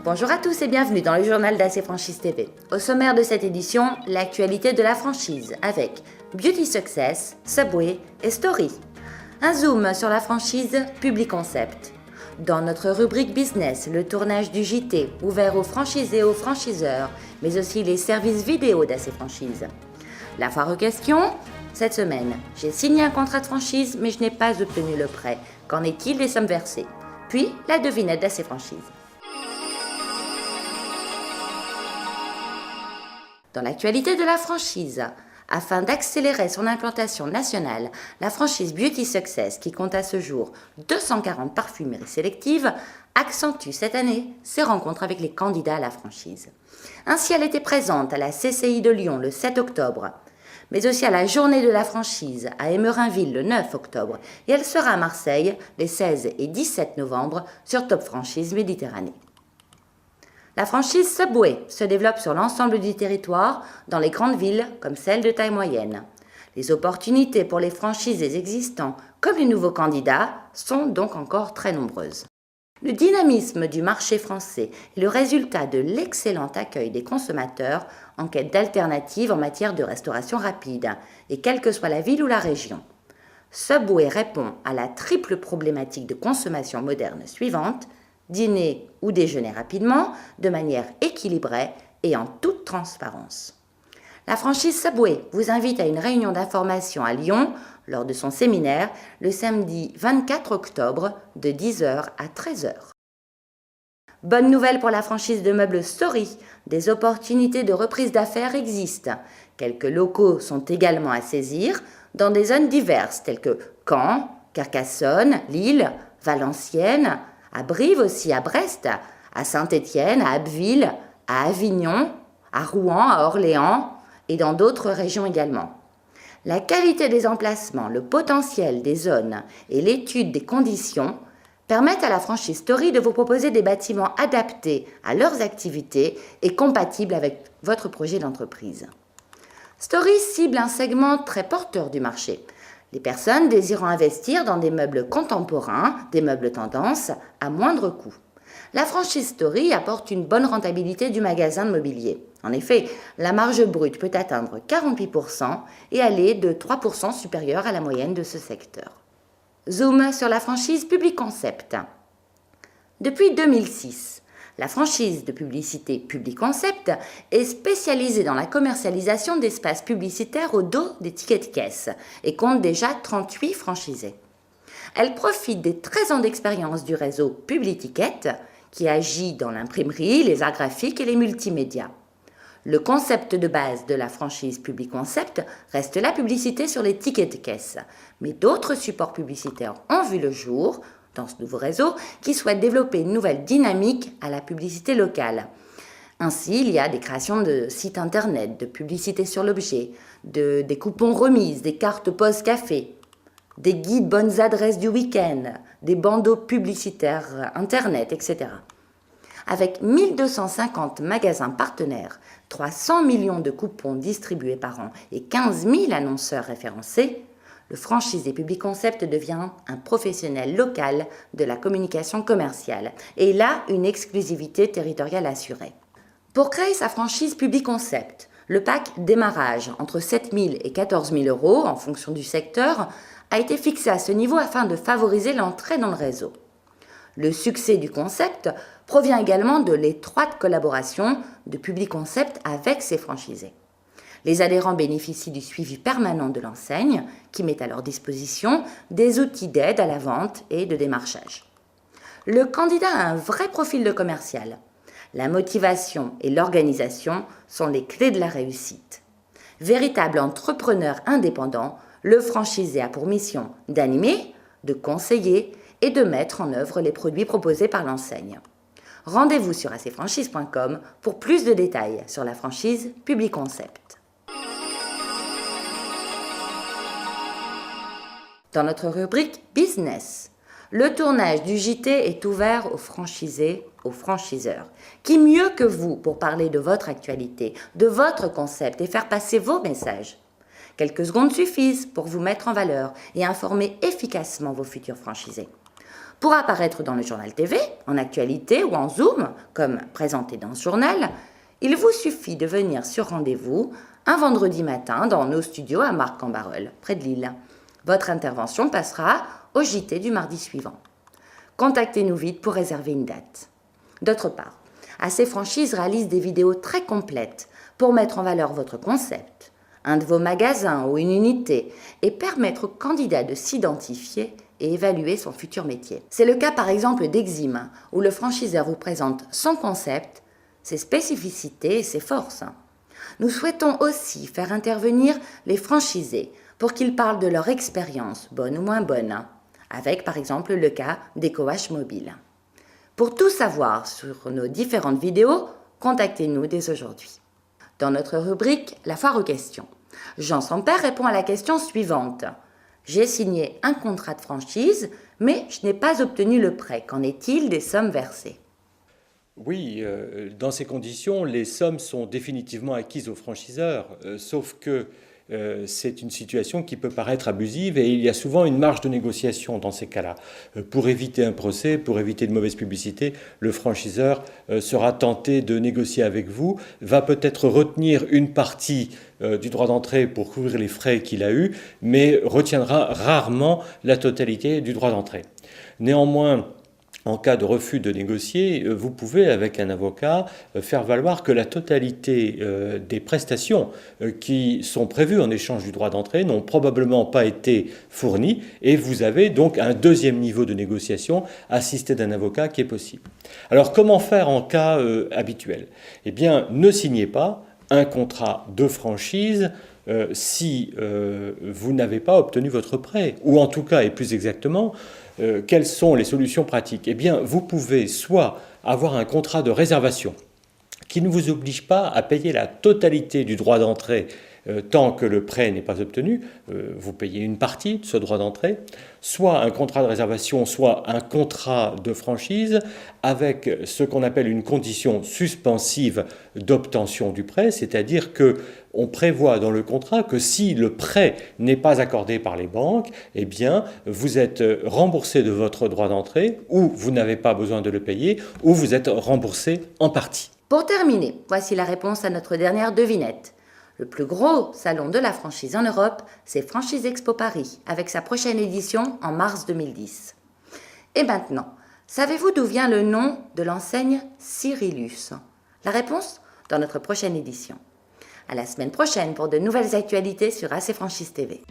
Bonjour à tous et bienvenue dans le journal d'AC Franchise TV. Au sommaire de cette édition, l'actualité de la franchise avec Beauty Success, Subway et Story. Un zoom sur la franchise Publi Concept. Dans notre rubrique business, le tournage du JT ouvert aux franchisés et aux franchiseurs, mais aussi les services vidéo d'AC Franchise. La foire aux questions. Cette semaine, j'ai signé un contrat de franchise, mais je n'ai pas obtenu le prêt. Qu'en est-il des sommes versées? Puis, la devinette d'AC Franchise. Dans l'actualité de la franchise, afin d'accélérer son implantation nationale, la franchise Beauty Success, qui compte à ce jour 240 parfumeries sélectives, accentue cette année ses rencontres avec les candidats à la franchise. Ainsi, elle était présente à la CCI de Lyon le 7 octobre, mais aussi à la journée de la franchise à Emerinville le 9 octobre, et elle sera à Marseille les 16 et 17 novembre sur Top Franchise Méditerranée. La franchise Subway se développe sur l'ensemble du territoire, dans les grandes villes comme celles de taille moyenne. Les opportunités pour les franchisés existants comme les nouveaux candidats sont donc encore très nombreuses. Le dynamisme du marché français est le résultat de l'excellent accueil des consommateurs en quête d'alternatives en matière de restauration rapide, et quelle que soit la ville ou la région. Subway répond à la triple problématique de consommation moderne suivante: dîner ou déjeuner rapidement, de manière équilibrée et en toute transparence. La franchise Subway vous invite à une réunion d'information à Lyon lors de son séminaire le samedi 24 octobre de 10h à 13h. Bonne nouvelle pour la franchise de meubles Story, des opportunités de reprise d'affaires existent. Quelques locaux sont également à saisir dans des zones diverses telles que Caen, Carcassonne, Lille, Valenciennes, à Brive aussi, à Brest, à Saint-Étienne, à Abbeville, à Avignon, à Rouen, à Orléans et dans d'autres régions également. La qualité des emplacements, le potentiel des zones et l'étude des conditions permettent à la franchise Story de vous proposer des bâtiments adaptés à leurs activités et compatibles avec votre projet d'entreprise. Story cible un segment très porteur du marché. Les personnes désirant investir dans des meubles contemporains, des meubles tendance, à moindre coût. La franchise Story apporte une bonne rentabilité du magasin de mobilier. En effet, la marge brute peut atteindre 48% et aller de 3% supérieure à la moyenne de ce secteur. Zoom sur la franchise Publi Concept. Depuis 2006, la franchise de publicité Publi Concept est spécialisée dans la commercialisation d'espaces publicitaires au dos des tickets de caisse et compte déjà 38 franchisés. Elle profite des 13 ans d'expérience du réseau Publiticket qui agit dans l'imprimerie, les arts graphiques et les multimédias. Le concept de base de la franchise Publi Concept reste la publicité sur les tickets de caisse, mais d'autres supports publicitaires ont vu le jour dans ce nouveau réseau qui souhaite développer une nouvelle dynamique à la publicité locale. Ainsi, il y a des créations de sites internet, de publicité sur l'objet, des coupons remises, des cartes post-café, des guides bonnes adresses du week-end, des bandeaux publicitaires internet, etc. Avec 1250 magasins partenaires, 300 millions de coupons distribués par an et 15 000 annonceurs référencés, le franchisé Publi Concept devient un professionnel local de la communication commerciale et il a une exclusivité territoriale assurée. Pour créer sa franchise Publi Concept, le pack démarrage entre 7 000 et 14 000 euros en fonction du secteur a été fixé à ce niveau afin de favoriser l'entrée dans le réseau. Le succès du concept provient également de l'étroite collaboration de Publi Concept avec ses franchisés. Les adhérents bénéficient du suivi permanent de l'enseigne qui met à leur disposition des outils d'aide à la vente et de démarchage. Le candidat a un vrai profil de commercial. La motivation et l'organisation sont les clés de la réussite. Véritable entrepreneur indépendant, le franchisé a pour mission d'animer, de conseiller et de mettre en œuvre les produits proposés par l'enseigne. Rendez-vous sur acfranchise.com pour plus de détails sur la franchise Publi Concept. Dans notre rubrique Business, le tournage du JT est ouvert aux franchisés, aux franchiseurs. Qui mieux que vous pour parler de votre actualité, de votre concept et faire passer vos messages? Quelques secondes suffisent pour vous mettre en valeur et informer efficacement vos futurs franchisés. Pour apparaître dans le journal TV, en actualité ou en Zoom, comme présenté dans ce journal, il vous suffit de venir sur rendez-vous un vendredi matin dans nos studios à Marcq-en-Barœul, près de Lille. Votre intervention passera au JT du mardi suivant. Contactez-nous vite pour réserver une date. D'autre part, AC Franchise réalise des vidéos très complètes pour mettre en valeur votre concept, un de vos magasins ou une unité et permettre au candidat de s'identifier et évaluer son futur métier. C'est le cas par exemple d'Exim, où le franchiseur vous présente son concept, ses spécificités et ses forces. Nous souhaitons aussi faire intervenir les franchisés pour qu'ils parlent de leur expérience, bonne ou moins bonne, avec par exemple le cas d'EcoH Mobile. Pour tout savoir sur nos différentes vidéos, contactez-nous dès aujourd'hui. Dans notre rubrique « La foire aux questions », Jean Sampère répond à la question suivante. J'ai signé un contrat de franchise, mais je n'ai pas obtenu le prêt. Qu'en est-il des sommes versées ? Oui, dans ces conditions, les sommes sont définitivement acquises aux franchiseurs, sauf que c'est une situation qui peut paraître abusive et il y a souvent une marge de négociation dans ces cas-là. Pour éviter un procès, pour éviter de mauvaise publicité, le franchiseur sera tenté de négocier avec vous, va peut-être retenir une partie du droit d'entrée pour couvrir les frais qu'il a eus, mais retiendra rarement la totalité du droit d'entrée. Néanmoins, en cas de refus de négocier, vous pouvez, avec un avocat, faire valoir que la totalité des prestations qui sont prévues en échange du droit d'entrée n'ont probablement pas été fournies et vous avez donc un deuxième niveau de négociation assisté d'un avocat qui est possible. Alors, comment faire en cas habituel ? Eh bien, ne signez pas un contrat de franchise si vous n'avez pas obtenu votre prêt, ou en tout cas, et plus exactement, quelles sont les solutions pratiques ? Eh bien, vous pouvez soit avoir un contrat de réservation qui ne vous oblige pas à payer la totalité du droit d'entrée tant que le prêt n'est pas obtenu, vous payez une partie de ce droit d'entrée, soit un contrat de réservation, soit un contrat de franchise avec ce qu'on appelle une condition suspensive d'obtention du prêt, c'est-à-dire qu'on prévoit dans le contrat que si le prêt n'est pas accordé par les banques, eh bien, vous êtes remboursé de votre droit d'entrée, ou vous n'avez pas besoin de le payer, ou vous êtes remboursé en partie. Pour terminer, voici la réponse à notre dernière devinette. Le plus gros salon de la franchise en Europe, c'est Franchise Expo Paris, avec sa prochaine édition en mars 2010. Et maintenant, savez-vous d'où vient le nom de l'enseigne Cyrillus ? La réponse dans notre prochaine édition. À la semaine prochaine pour de nouvelles actualités sur AC Franchise TV.